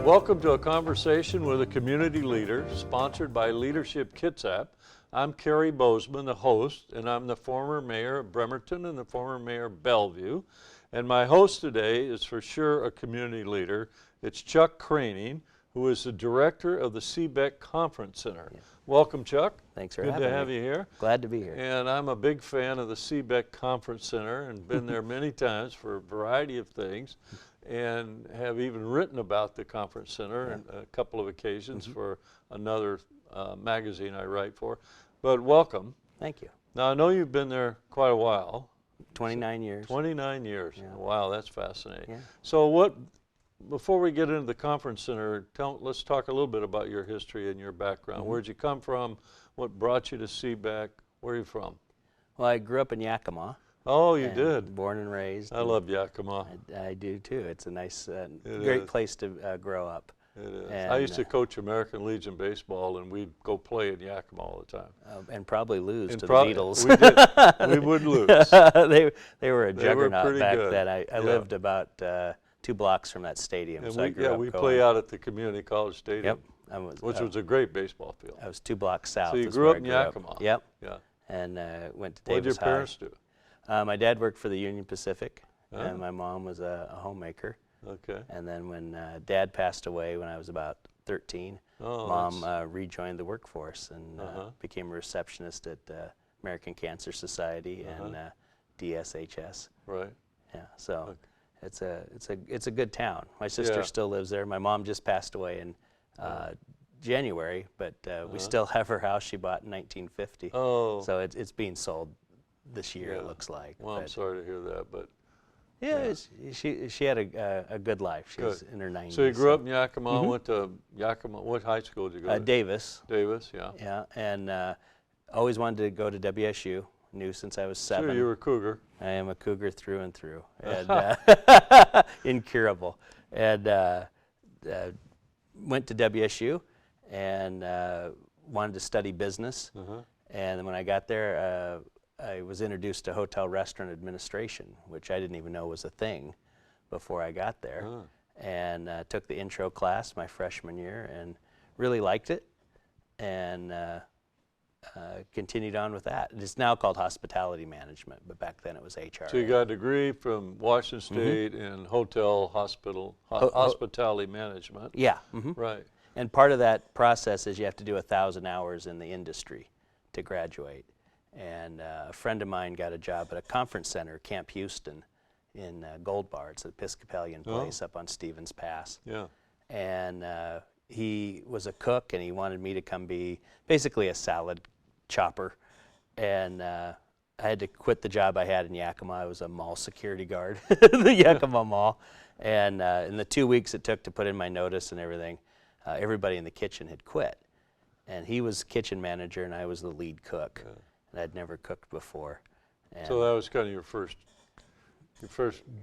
Welcome to a conversation with a community leader, sponsored by Leadership Kitsap. I'm Cary, Bozeman, the host, and I'm the former mayor of Bremerton and the former mayor of Bellevue. And my host today is for sure a community leader. It's Chuck Kraining, who is the director of the Seabeck Conference Center. Yeah. Welcome, Chuck. Thanks for having me. Good to have you here. Glad to be here. And I'm a big fan of the Seabeck Conference Center and been there many times for a variety of things, and have even written about the Conference Center on a couple of occasions for another magazine I write for. But welcome. Thank you. Now, I know you've been there quite a while. 29 years. 29 years. Yeah. Wow, that's fascinating. Yeah. So before we get into the Conference Center, let's talk a little bit about your history and your background. Where'd you come from? What brought you to Seabeck? Where are you from? Well, I grew up in Yakima. Oh, you did? Born and raised. I love Yakima. I do too. It's a nice, It great is. place to grow up. It is. And, I used to coach American Legion baseball, and we'd go play in Yakima all the time. And probably lose And to the Beatles. We did. We would lose. They were a juggernaut pretty back good. then. I lived about 2 blocks from that stadium, And so I grew up we going. play out at the Community College Stadium, Yep. which was a great baseball field. I was 2 blocks south. So you is grew where up I in grew up. Yakima. Yep. Yeah. And went to What did your Davis High. parents do? My dad worked for the Union Pacific, and my mom was a homemaker. Okay. And then when Dad passed away when I was about 13, Mom rejoined the workforce and became a receptionist at American Cancer Society and DSHS. Right. Yeah, so it's a good town. My sister still lives there. My mom just passed away in January, but we still have her house she bought in 1950. Oh. So it's being sold this year, it looks like. Well, I'm sorry to hear that, but yeah. She had a good life. She was in her 90s. So you grew up in Yakima, went to Yakima. What high school did you go to? Davis. Davis, yeah. Yeah, and always wanted to go to WSU. Knew since I was 7. Sure, you were a Cougar. I am a Cougar through and through, and incurable. And went to WSU and wanted to study business. And then when I got there, I was introduced to hotel restaurant administration, which I didn't even know was a thing before I got there. And took the intro class my freshman year and really liked it, and continued on with that. It's now called hospitality management, but back then it was HR. So you got a degree from Washington State in hospitality management. Yeah. Right. And part of that process is you have to do 1,000 hours in the industry to graduate. And a friend of mine got a job at a conference center, Camp Houston, in Gold Bar. It's an Episcopalian place up on Stevens Pass. Yeah. And he was a cook, and he wanted me to come be basically a salad chopper. And I had to quit the job I had in Yakima. I was a mall security guard at the Yakima Mall. And in the 2 weeks it took to put in my notice and everything, everybody in the kitchen had quit. And he was kitchen manager, and I was the lead cook. And I'd never cooked before. And So that was kind of your first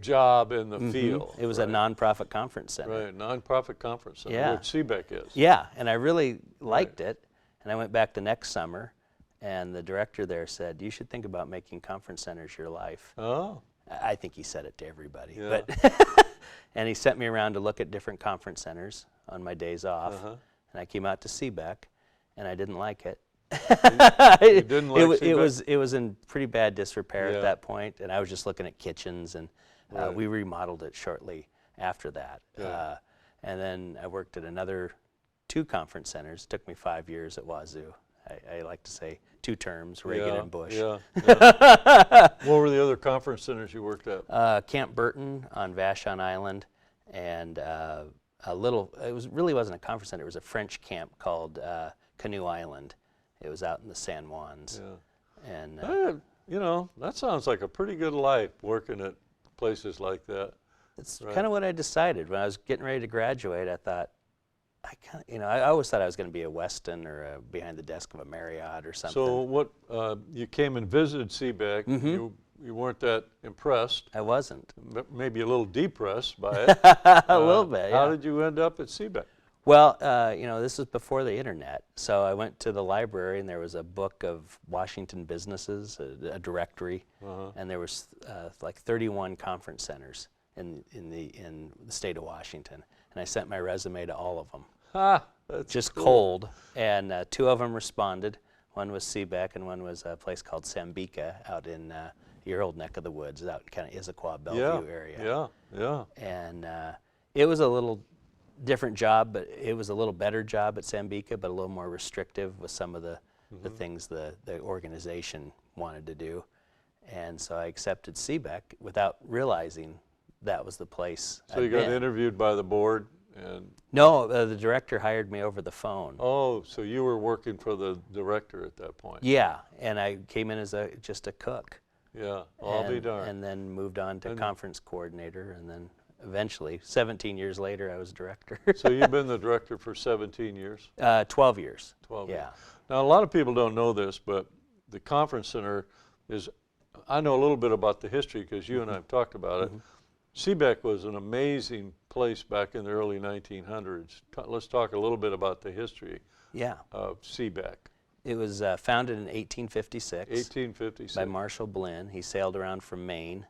job in the field. it was a nonprofit conference center. Right, nonprofit conference center, Yeah. which Seabeck is. Yeah, and I really liked it. And I went back the next summer, and the director there said, "You should think about making conference centers your life." Oh. I think he said it to everybody. Yeah. But and he sent me around to look at different conference centers on my days off. And I came out to Seabeck, and I didn't like it. You didn't like Seabeck? It was in pretty bad disrepair at that point, and I was just looking at kitchens, and we remodeled it shortly after that. And then I worked at another 2 conference centers. It took me 5 years at Wazoo. I like to say 2 terms, Reagan and Bush. Yeah. What were the other conference centers you worked at? Camp Burton on Vashon Island, and really wasn't a conference center. It was a French camp called Canoe Island. It was out in the San Juans. Yeah. And that sounds like a pretty good life, working at places like that. it's kind of what I decided. When I was getting ready to graduate, I thought, I always thought I was going to be a Weston or behind the desk of a Marriott or something. So you came and visited Seabeck. You weren't that impressed. I wasn't. Maybe a little depressed by it. A little bit, How did you end up at Seabeck? Well, this was before the internet, so I went to the library, and there was a book of Washington businesses, a directory, and there was like 31 conference centers in the state of Washington. and I sent my resume to all of them. Ah, that's Just cool. cold, and 2 of them responded. One was Seabeck, and one was a place called Seabeck out in your old neck of the woods, out in kind of Issaquah, Bellevue area. Yeah. And it was a little different job, but it was a little better job at Seabeck, but a little more restrictive with some of the things the organization wanted to do. And so I accepted Seabeck without realizing that was the place. So you got interviewed by the board, and No, the director hired me over the phone. oh, so you were working for the director at that point. Yeah, and I came in as just a cook. Yeah, I'll be and, darned. and then moved on to conference coordinator, and then eventually, 17 years later, I was director. So you've been the director for 17 years? 12 years. 12 Yeah. years. Now, a lot of people don't know this, but the conference center is, I know a little bit about the history because you and I have talked about it. Seabeck was an amazing place back in the early 1900s. Let's talk a little bit about the history Yeah. of Seabeck. It was founded in 1856 1856. by Marshall Blinn. He sailed around from Maine.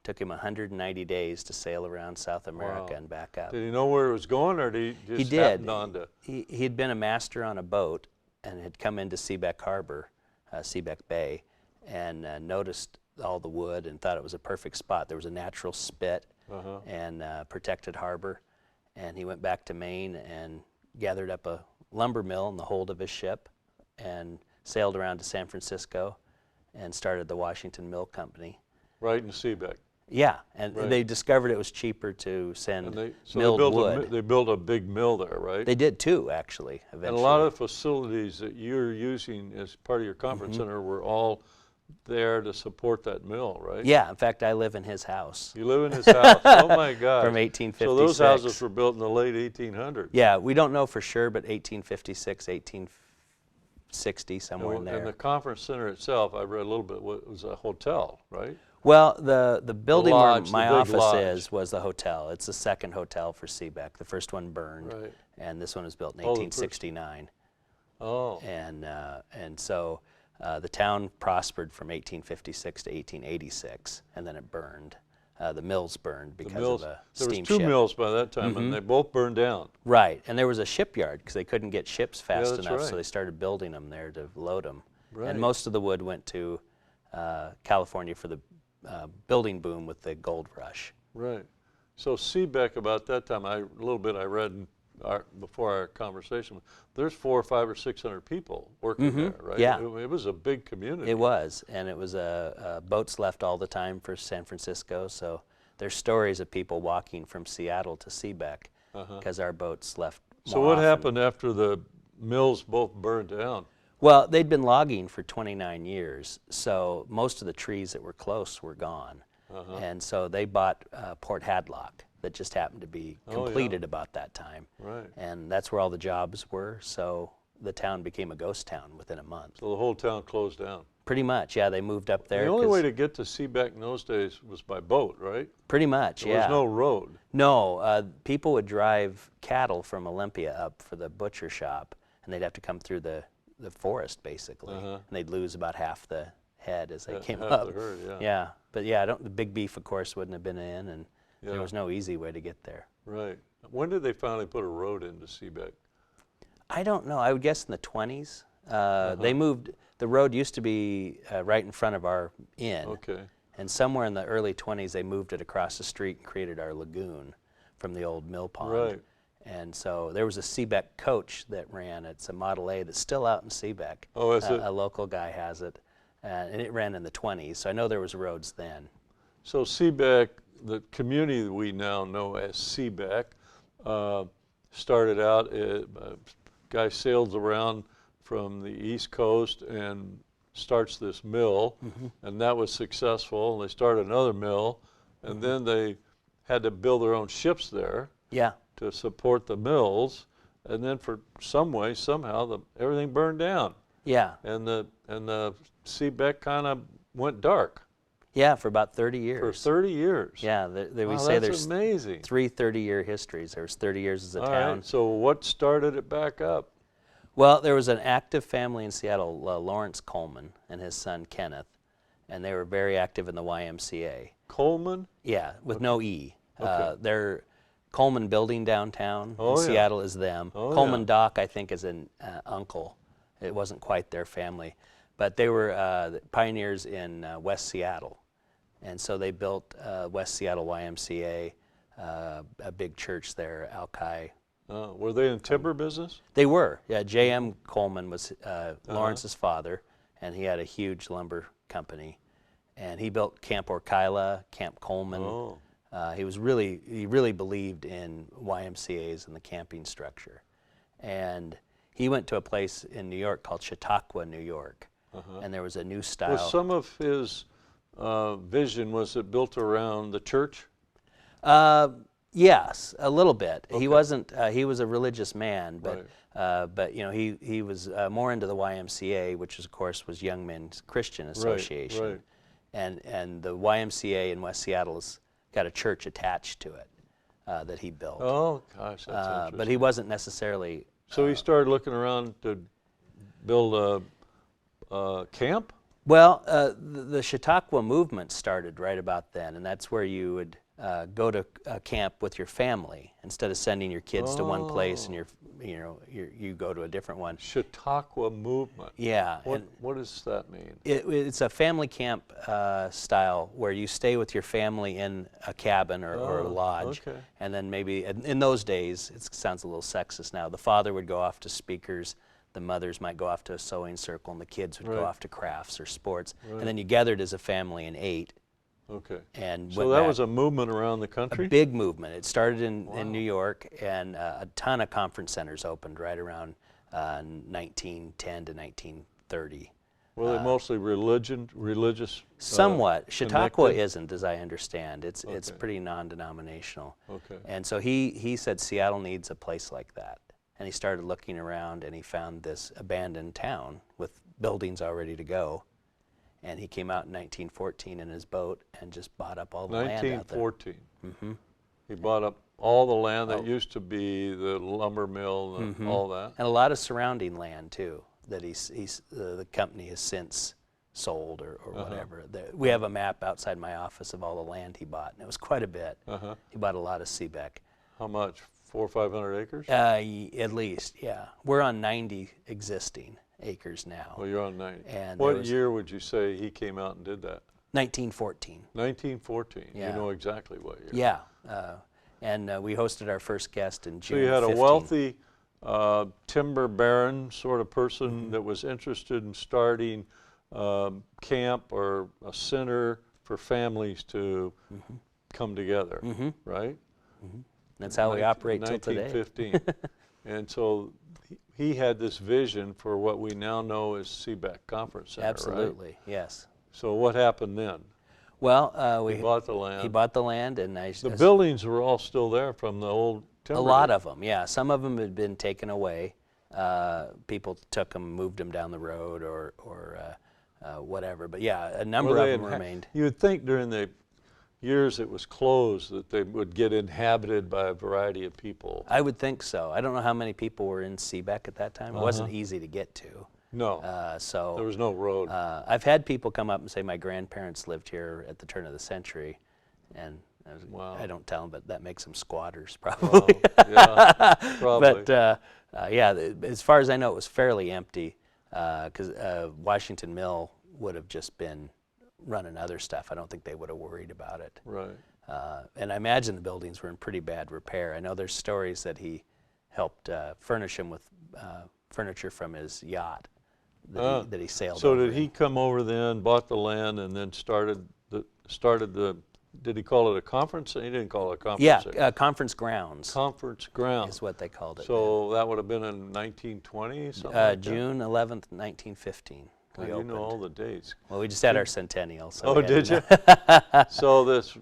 Took him 190 days to sail around South America and back up. Did he know where it was going, or did he just He did. happened on to? He had been a master on a boat and had come into Seabeck Harbor, Seabeck Bay, and noticed all the wood and thought it was a perfect spot. There was a natural spit and protected harbor. And he went back to Maine and gathered up a lumber mill in the hold of his ship and sailed around to San Francisco and started the Washington Mill Company. Right in Seabeck. Yeah, and Right. they discovered it was cheaper to send And they milled built wood. they built a big mill there, right? They did too, actually, eventually. And a lot of facilities that you're using as part of your conference center were all there to support that mill, right? Yeah, in fact, I live in his house. You live in his house. Oh my God. From 1856. So those houses were built in the late 1800s. Yeah, we don't know for sure, but 1856, 1860, somewhere in there. And the conference center itself, I read a little bit, was a hotel, right? Well, the building lodge, where my the big office lodge. is was the hotel. It's the second hotel for Seabeck. The first one burned, Right. and this one was built in Oh, the first- 1869. Oh, And so the town prospered from 1856 to 1886, and then it burned. The mills burned because mills. of a There was steamship. 2 mills by that time, and they both burned down. Right, and there was a shipyard because they couldn't get ships fast that's enough, right. so they started building them there to load them. Right. And most of the wood went to California for the building boom with the gold rush. Right. So Seabeck, about that time, a little bit I read before our conversation, there's 400 or 500 or 600 people working there, right? Yeah. It was a big community. It was, and it was boats left all the time for San Francisco, so there's stories of people walking from Seattle to Seabeck because our boats left So more what often. happened after the mills both burned down? Well, they'd been logging for 29 years, so most of the trees that were close were gone. And so they bought Port Hadlock that just happened to be completed about that time. Right. And that's where all the jobs were, so the town became a ghost town within a month. So the whole town closed down. Pretty much, yeah, they moved up there. The only 'cause- way to get to Seabeck in those days was by boat, right? Pretty much, There yeah. was no road. No, people would drive cattle from Olympia up for the butcher shop, and they'd have to come through the forest, basically. And they'd lose about half the head as they came half up. the herd, yeah. Yeah, but yeah, the big beef, of course, wouldn't have been in, and Yeah. there was no easy way to get there. Right. When did they finally put a road into Seabeck? I don't know. I would guess in the 20s. They moved. The road used to be right in front of our inn. Okay. And somewhere in the early 20s, they moved it across the street and created our lagoon from the old mill pond. Right. And so there was a Seabeck coach that ran. It's a Model A that's still out in Seabeck. Oh, is it? A local guy has it. And it ran in the 20s, so I know there was roads then. So Seabeck, the community that we now know as Seabeck, started out, a guy sails around from the East Coast and starts this mill, and that was successful. And they started another mill, and then they had to build their own ships there Yeah. to support the mills, and then for some way, somehow, everything burned down, Yeah. and the Seabeck kind of went dark Yeah, for about 30 for years. 30 years. Yeah, we Wow, say that's there's amazing. 3 30-year histories. There was 30 years as a All town. right, so what started it back up? Well, there was an active family in Seattle, Lawrence Coleman and his son Kenneth, and they were very active in the YMCA. Coleman? Yeah, with no E. Okay. Their Coleman Building downtown Oh, in yeah. Seattle is them. Oh, Coleman yeah. Dock, I think, is an uncle. It wasn't quite their family. But they were the pioneers in West Seattle. And so they built West Seattle YMCA, a big church there, Alki. Were they in timber business? They were, yeah. J.M. Coleman was Lawrence's father, and he had a huge lumber company. And he built Camp Orkila, Camp Coleman. Oh. He really believed in YMCA's and the camping structure. And he went to a place in New York called Chautauqua, New York. And there was a new style. Was some of his vision, was it built around the church? Yes, a little bit. Okay. He wasn't. He was a religious man, but Right. but you know he was more into the YMCA, which of course was Young Men's Christian Association, right. and the YMCA in West Seattle's got a church attached to it that he built. Oh, gosh, that's interesting. But he wasn't necessarily. So he started looking around to build a camp? Well, the Chautauqua movement started right about then, and that's where you would go to camp with your family instead of sending your kids to one place and you go to a different one. Chautauqua movement. Yeah. What does that mean? It's a family camp style where you stay with your family in a cabin or a lodge. Okay. And then maybe, in those days, it sounds a little sexist now, the father would go off to speakers, the mothers might go off to a sewing circle, and the kids would go off to crafts or sports. Right. And then you gathered as a family and ate. Okay. And So went that back. was a movement around the country? A big movement. It started in New York, and a ton of conference centers opened right around 1910 to 1930. Were they mostly religious? Somewhat. Chautauqua connected? isn't, as I understand. It's Okay. pretty non-denominational. Okay. And so he said Seattle needs a place like that. And he started looking around, and he found this abandoned town with buildings all ready to go. And he came out in 1914 in his boat and just bought up all the land out there. 1914. Mm-hmm. He bought up all the land that used to be the lumber mill and all that. And a lot of surrounding land, too, that the company has since sold or whatever. We have a map outside my office of all the land he bought, and it was quite a bit. He bought a lot of Seabeck. How much? 400 or 500 acres? At least, yeah. We're on 90 existing acres now. Well, you're on 90. And what year would you say he came out and did that? 1914. 1914. Yeah. You know exactly what year. Yeah. And we hosted our first guest in June. So you had 15. a wealthy timber baron sort of person that was interested in starting camp or a center for families to come together, right? That's how we operate till today. 1915. And so he had this vision for what we now know as Seabeck Conference Center, Absolutely, right? yes. So what happened then? Well, He bought the land. He bought the land, and The buildings were all still there from the old timber. a lot of them, yeah. Some of them had been taken away. People took them, moved them down the road, or whatever. But yeah, a number of them remained. You would think during the years it was closed that they would get inhabited by a variety of people. I would think so. I don't know how many people were in Seabeck at that time. It wasn't easy to get to. No, So there was no road. I've had people come up and say my grandparents lived here at the turn of the century, and I don't tell them, but that makes them squatters probably. Yeah, probably. But yeah, as far as I know, it was fairly empty because Washington Mill would have just been running other stuff. I don't think they would have worried about it. Right. And I imagine the buildings were in pretty bad repair. I know there's stories that he helped furnish him with furniture from his yacht that he sailed So over did he come over then, bought the land, and then started the, did he call it a conference? He didn't call it a conference. Yeah, conference grounds Conference grounds. is what they called it. So that would have been in 1920, something like that? June 11th, 1915. God, you know all the dates. Well, we just had our centennial. So Oh, we had did to you? So this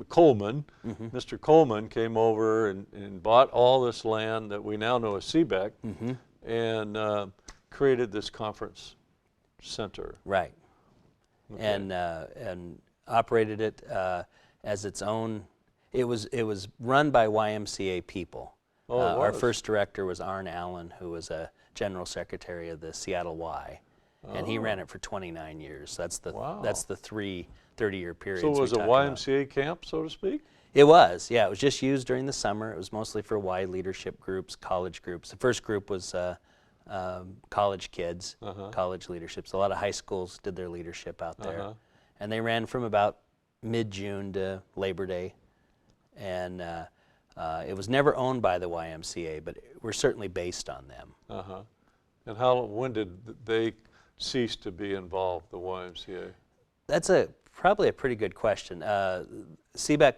Coleman, Mr. Coleman came over and bought all this land that we now know as Seabeck and created this conference center. Right. Okay. And operated it as its own. It was run by YMCA people. Oh, it Our was? first director was Arn Allen, who was a general secretary of the Seattle Y, and he ran it for 29 years. That's the Wow. that's the 30-year period. So it was a YMCA camp, so to speak? It was, yeah. It was just used during the summer. It was mostly for Y leadership groups, college groups. The first group was college kids, college leaderships. A lot of high schools did their leadership out there. And they ran from about mid-June to Labor Day. And it was never owned by the YMCA, but we're certainly based on them. And when did they cease to be involved, the YMCA? That's probably a pretty good question. Seabeck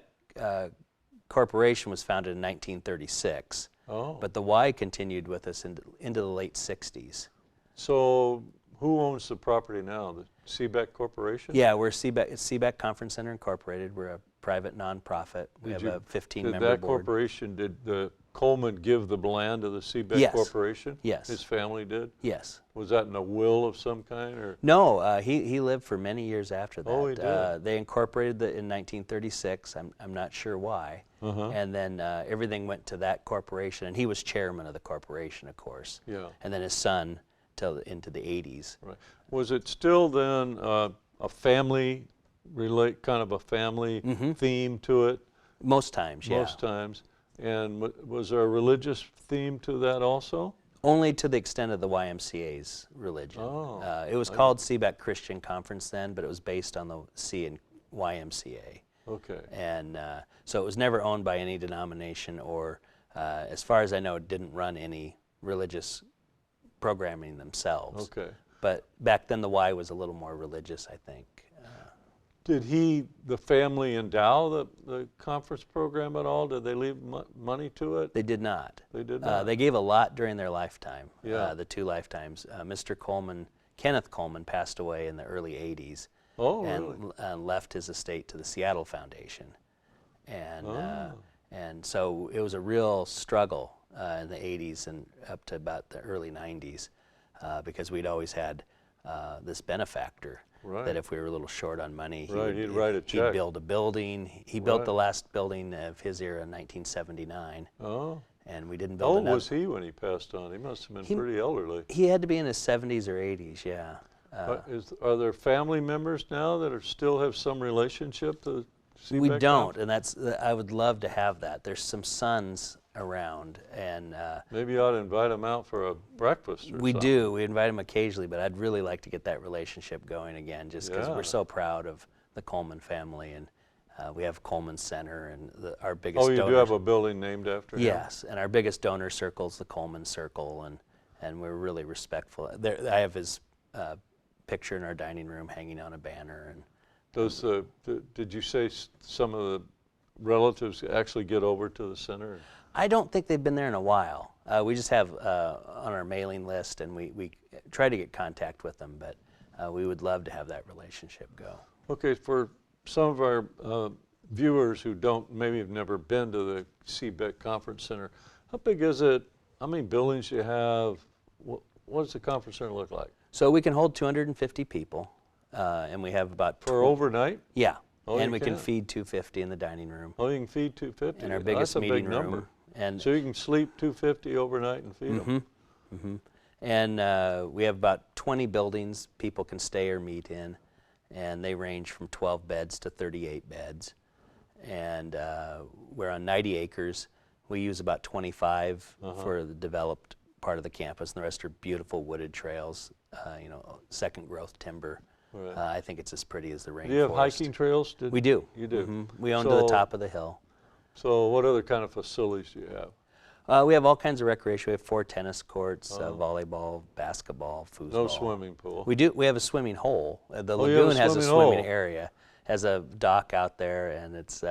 Corporation was founded in 1936, but the Y continued with us into the late 60s. So who owns the property now? The Seabeck Corporation? Yeah, we're Seabeck. It's Seabeck Conference Center Incorporated. We're a private nonprofit. We have a 15-member board. Did that corporation, did the Coleman give the land to the Seabeck Corporation? Yes. His family did? Yes. Was that in a will of some kind? Or? No, he lived for many years after that. Oh, he did? They incorporated it in 1936. I'm not sure why. And then everything went to that corporation, and he was chairman of the corporation, of course. Yeah. And then his son till into the 80s. Right. Was it still then a family, kind of a family theme to it? Most times, yeah. Most times. And was there a religious theme to that also? Only to the extent of the YMCA's religion. It was called Seabeck Christian Conference then, but it was based on the C and YMCA. Okay. And so it was never owned by any denomination, or as far as I know, it didn't run any religious programming themselves. Okay. But back then the Y was a little more religious, I think. Did the family endow the conference program at all? Did they leave money to it? They did not. They did not? They gave a lot during their lifetime, Yeah. the two lifetimes. Mr. Coleman, Kenneth Coleman, passed away in the early 80s. Oh, and really? left his estate to the Seattle Foundation. And so it was a real struggle in the 80s and up to about the early 90s because we'd always had this benefactor. Right. That if we were a little short on money, he'd write a check. He'd build a building. He built the last building of his era in 1979. Oh. And we didn't How build old enough. was he when he passed on? He must have been pretty elderly. He had to be in his 70s or 80s, yeah. Are there family members now that still have some relationship to Seabeck? We don't, and I would love to have that. There's some sons around, and maybe you ought to invite them out for a breakfast or we something. do. We invite them occasionally, but I'd really like to get that relationship going again, just because we're so proud of the Coleman family, and we have Coleman Center, and our biggest. Oh, you donor, do have a building named after him? Yes, and our biggest donor circle is the Coleman Circle, and we're really respectful. I have his picture in our dining room hanging on a banner, and. Did you say some of the relatives actually get over to the center? I don't think they've been there in a while. We just have on our mailing list, and we try to get contact with them, but we would love to have that relationship go. Okay, for some of our viewers who maybe have never been to the Seabeck Conference Center, how big is it? How many buildings do you have? What does the conference center look like? So we can hold 250 people, and we have about... For overnight? Yeah, Oh, and we can feed 250 in the dining room. Oh, you can feed 250? And our biggest That's a meeting big number. room. And so you can sleep 250 overnight and feed them? And we have about 20 buildings people can stay or meet in, and they range from 12 beds to 38 beds. And we're on 90 acres. We use about 25 for the developed part of the campus, and the rest are beautiful wooded trails, second growth timber. Right. I think it's as pretty as the rainforest. Do you have hiking trails? We do. You do? We own to the top of the hill. So what other kind of facilities do you have? We have all kinds of recreation. We have 4 tennis courts, volleyball, basketball, foosball. No swimming pool? We do. We have a swimming hole. The you have a lagoon has a swimming swimming hole. area, has a dock out there, and it's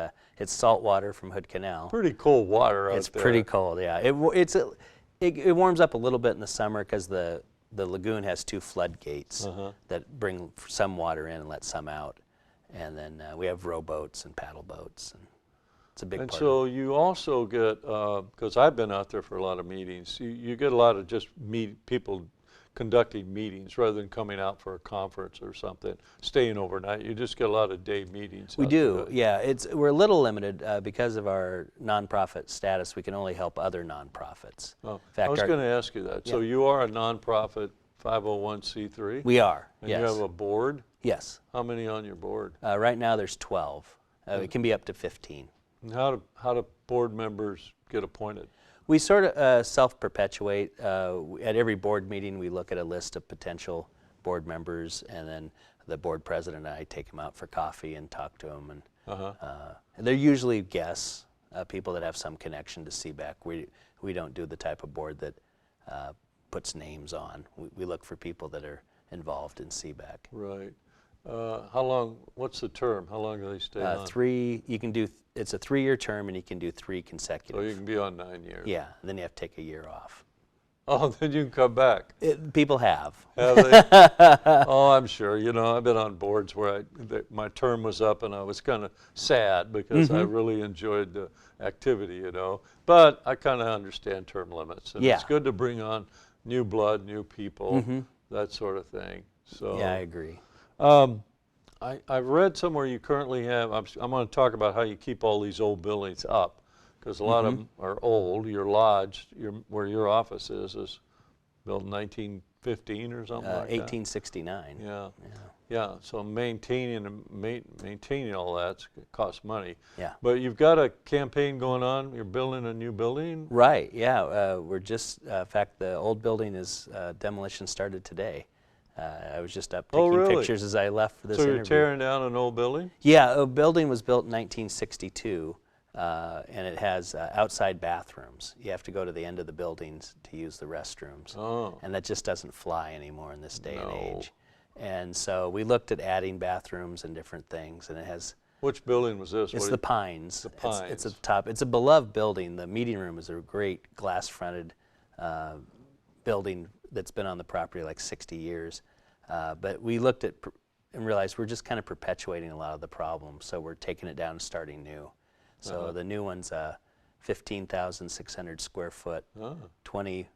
salt water from Hood Canal. Pretty cold water out there. It's pretty cold, yeah. It warms up a little bit in the summer because the lagoon has 2 floodgates that bring some water in and let some out. And then we have rowboats and paddle boats. And it's a big part. And so you also get, because I've been out there for a lot of meetings, you get a lot of just people conducting meetings rather than coming out for a conference or something, staying overnight. You just get a lot of day meetings. We do, yeah. We're a little limited because of our nonprofit status. We can only help other nonprofits. Oh, In fact, I was going to ask you that. So you are a nonprofit 501c3? We are, and yes. you have a board? Yes. How many on your board? Right now there's 12. It can be up to 15. And how do board members get appointed? We sort of self-perpetuate. At every board meeting, we look at a list of potential board members, and then the board president and I take them out for coffee and talk to them. And they're usually guests, people that have some connection to Seabeck. We don't do the type of board that puts names on. We look for people that are involved in Seabeck. Right. How long? What's the term? How long do they stay on? You can do. It's a 3-year term, and you can do 3 consecutive. So you can be on 9 years. Yeah. Then you have to take a year off. Oh, then you can come back. People have. Have they? Oh, I'm sure. You know, I've been on boards where my term was up, and I was kind of sad because I really enjoyed the activity, you know. But I kind of understand term limits, and it's good to bring on new blood, new people, that sort of thing. So Yeah, I agree. I've read somewhere you currently have, I'm going to talk about how you keep all these old buildings up, because a lot of them are old. Your lodge, where your office is built in 1915 or something like that. 1869. Yeah. So maintaining all that costs money. Yeah. But you've got a campaign going on. You're building a new building. Right. Yeah. We're just. In fact, the old building is demolition started today. I was just up taking pictures as I left for this interview. So you're tearing down an old building? Yeah, a building was built in 1962, and it has outside bathrooms. You have to go to the end of the buildings to use the restrooms. Oh. And that just doesn't fly anymore in this day and age. And so we looked at adding bathrooms and different things, and it has... Which building was this? It's the Pines. The Pines. It's at the top. It's a beloved building. The meeting room is a great glass-fronted building that's been on the property like 60 years. But we looked at and realized we're just kind of perpetuating a lot of the problems, so we're taking it down and starting new. So the new one's 15,600 square foot, 20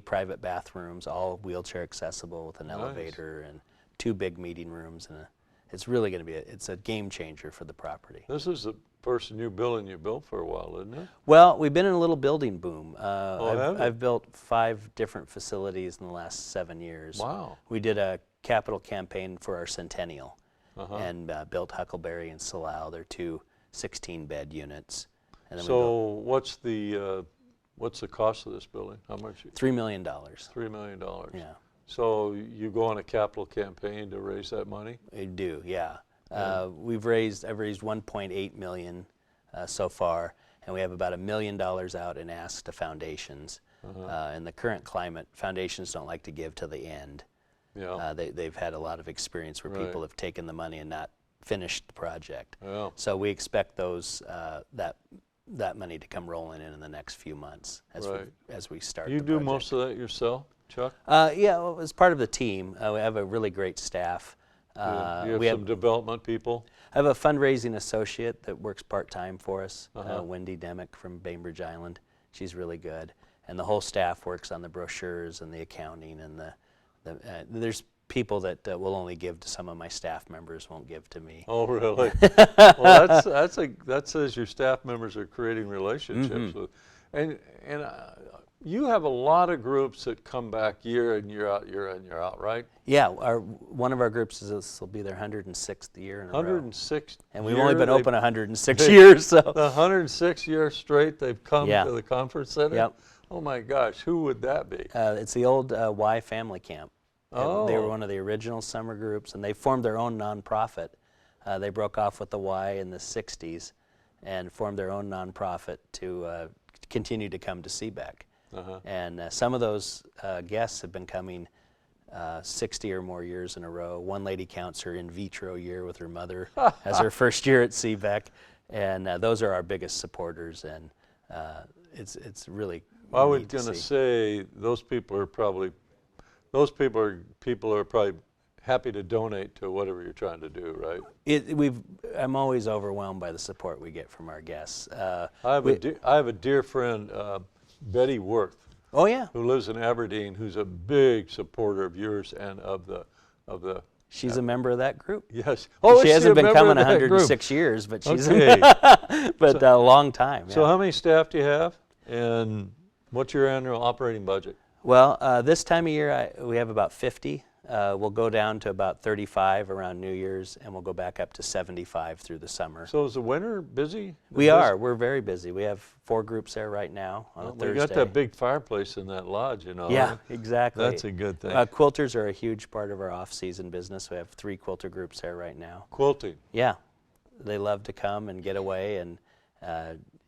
private bathrooms, all wheelchair accessible with an elevator, and 2 big meeting rooms, and it's really going to be it's a game changer for the property. This is the first new building you built for a while, isn't it? Well, we've been in a little building boom. Have you? I've built 5 different facilities in the last 7 years. Wow. We did a capital campaign for our centennial and built Huckleberry and Salao. They're 2 16-bed units. And then so what's the cost of this building? How much? $3 million. $3 million. Yeah. So you go on a capital campaign to raise that money? We do, yeah. I've raised $1.8 million so far, and we have about $1 million out in asks to foundations. In the current climate, foundations don't like to give to the end. Yeah. They've had a lot of experience where people have taken the money and not finished the project. Yeah. So we expect those that money to come rolling in the next few months as we start. You the do project. most of that yourself, Chuck? Yeah, well, as part of the team, we have a really great staff. You have some development people? I have a fundraising associate that works part-time for us, Wendy Demick from Bainbridge Island. She's really good. And the whole staff works on the brochures and the accounting, and there's people that will only give to some of my staff members, won't give to me. Oh, really? Well, that says your staff members are creating relationships with, and you have a lot of groups that come back year in, year out, year in, year out, right? Yeah, one of our groups this will be their 106th year in a row. 106. And we've only been open 106 years, so. The 106 years straight they've come to the conference center. Yep. Oh my gosh, who would that be? It's the old Y family camp. Oh. They were one of the original summer groups, and they formed their own nonprofit. They broke off with the Y in the 60s and formed their own nonprofit to continue to come to Seabeck. And some of those guests have been coming 60 or more years in a row. One lady counts her in vitro year with her mother as her first year at Seabeck, and those are our biggest supporters, and it's really I was going to say those people are probably happy to donate to whatever you're trying to do, right? I'm always overwhelmed by the support we get from our guests. I have a dear friend, Betty Worth. Oh yeah. Who lives in Aberdeen, who's a big supporter of yours and of the. She's a member of that group. Yes. Oh, she hasn't been coming 106 years, but she's a long time. So how many staff do you have, and what's your annual operating budget? Well, this time of year we have about 50 We'll go down to about 35 around New Year's, and we'll go back up to 75 through the summer. So is the winter busy? We are. We're very busy. We have 4 groups there right now on a Thursday. We got that big fireplace in that lodge, you know. Yeah, exactly. That's a good thing. Quilters are a huge part of our off-season business. We have 3 quilter groups there right now. Quilting. Yeah, they love to come and get away and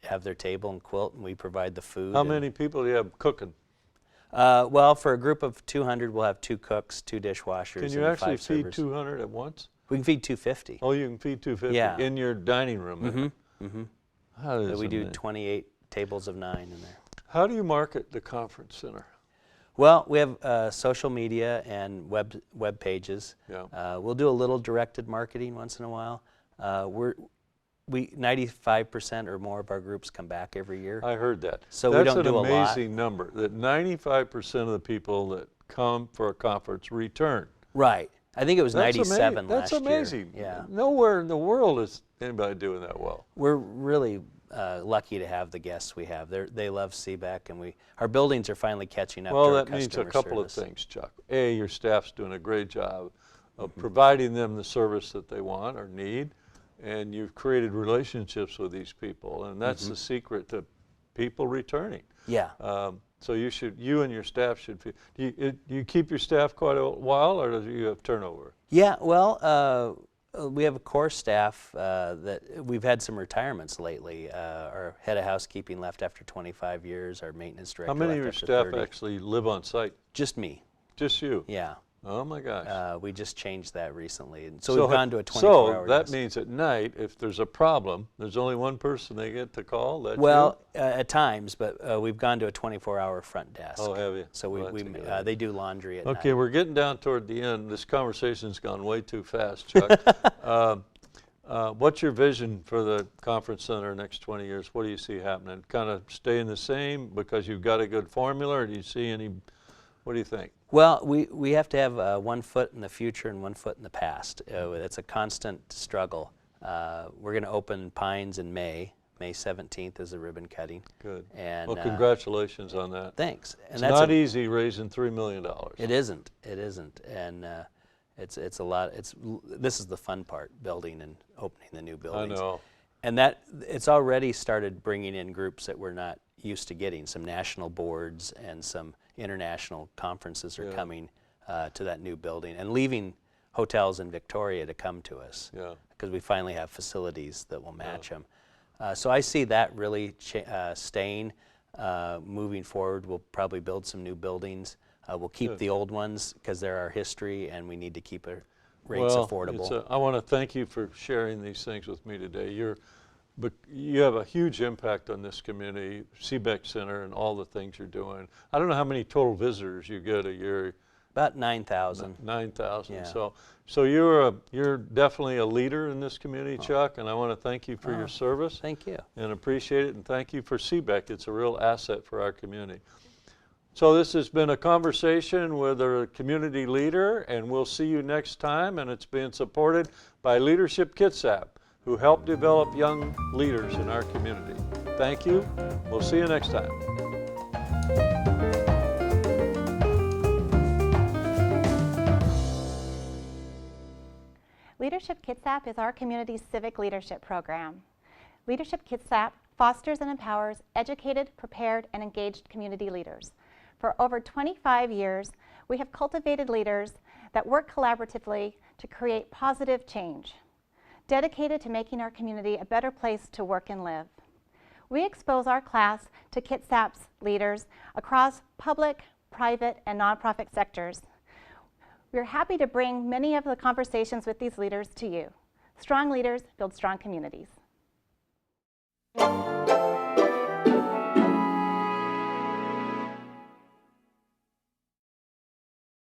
have their table and quilt, and we provide the food. How many people do you have cooking? Well, for a group of 200, we'll have 2 cooks, 2 dishwashers, Can you and actually 5 feed servers. 200 at once? We can feed 250. Oh, you can feed 250 Yeah. in your dining room. That is We do amazing. 28 tables of 9 in there. How do you market the conference center? Well, we have social media and web pages. Yeah. We'll do a little directed marketing once in a while. 95% or more of our groups come back every year. I heard that. So That's we don't do a lot. That's an amazing number, that 95% of the people that come for a conference return. Right. I think it was 97 last year. That's amazing. Yeah. Nowhere in the world is anybody doing that well. We're really lucky to have the guests we have. They love Seabeck, and our buildings are finally catching up to Well, our that means a customer couple service. of things, Chuck. A, your staff's doing a great job of providing them the service that they want or need, and you've created relationships with these people, and that's the secret to people returning. Yeah. So you and your staff should. Do you keep your staff quite a while, or do you have turnover? Yeah. Well, we have a core staff that we've had some retirements lately. Our head of housekeeping left after 25 years. Our maintenance director How many of left your after staff 30. actually live on site? Just me. Just you? Yeah. Oh my gosh. We just changed that recently, and so we've gone to a 24-hour So that desk. means at night, if there's a problem, there's only one person they get to call. That's Well, at times, but we've gone to a 24-hour front desk. Oh, have you? So Well, that's a good idea. they do laundry at Okay, night. we're getting down toward the end. This conversation's gone way too fast, Chuck. What's your vision for the conference center next 20 years? What do you see happening? Kind of staying the same because you've got a good formula, or do you see any? What do you think? Well, we have to have 1 foot in the future and 1 foot in the past. It's a constant struggle. We're going to open Pines in May. May 17th is the ribbon cutting. Good. And Well, congratulations on that. thanks. And It's that's not easy raising $3 million. It isn't. It isn't. And it's a lot. This is the fun part: building and opening the new I buildings. know. And that it's already started bringing in groups that we're not used to getting. Some national boards and some international conferences are coming to that new building and leaving hotels in Victoria to come to us. Yeah. Because we finally have facilities that will match them. So I see that really staying. Moving forward, we'll probably build some new buildings. We'll keep the old ones because they're our history, and we need to keep our rates affordable. I want to thank you for sharing these things with me today. You have a huge impact on this community, Seabeck Center, and all the things you're doing. I don't know how many total visitors you get a year. About 9,000. 9,000. Yeah. So you're definitely a leader in this community, Chuck, and I want to thank you for your service. Thank you. And appreciate it, and thank you for Seabeck. It's a real asset for our community. So this has been a conversation with a community leader, and we'll see you next time, and it's being supported by Leadership Kitsap, who help develop young leaders in our community. Thank you. We'll see you next time. Leadership Kitsap is our community's civic leadership program. Leadership Kitsap fosters and empowers educated, prepared, and engaged community leaders. For over 25 years, we have cultivated leaders that work collaboratively to create positive change, dedicated to making our community a better place to work and live. We expose our class to Kitsap's leaders across public, private, and nonprofit sectors. We're happy to bring many of the conversations with these leaders to you. Strong leaders build strong communities.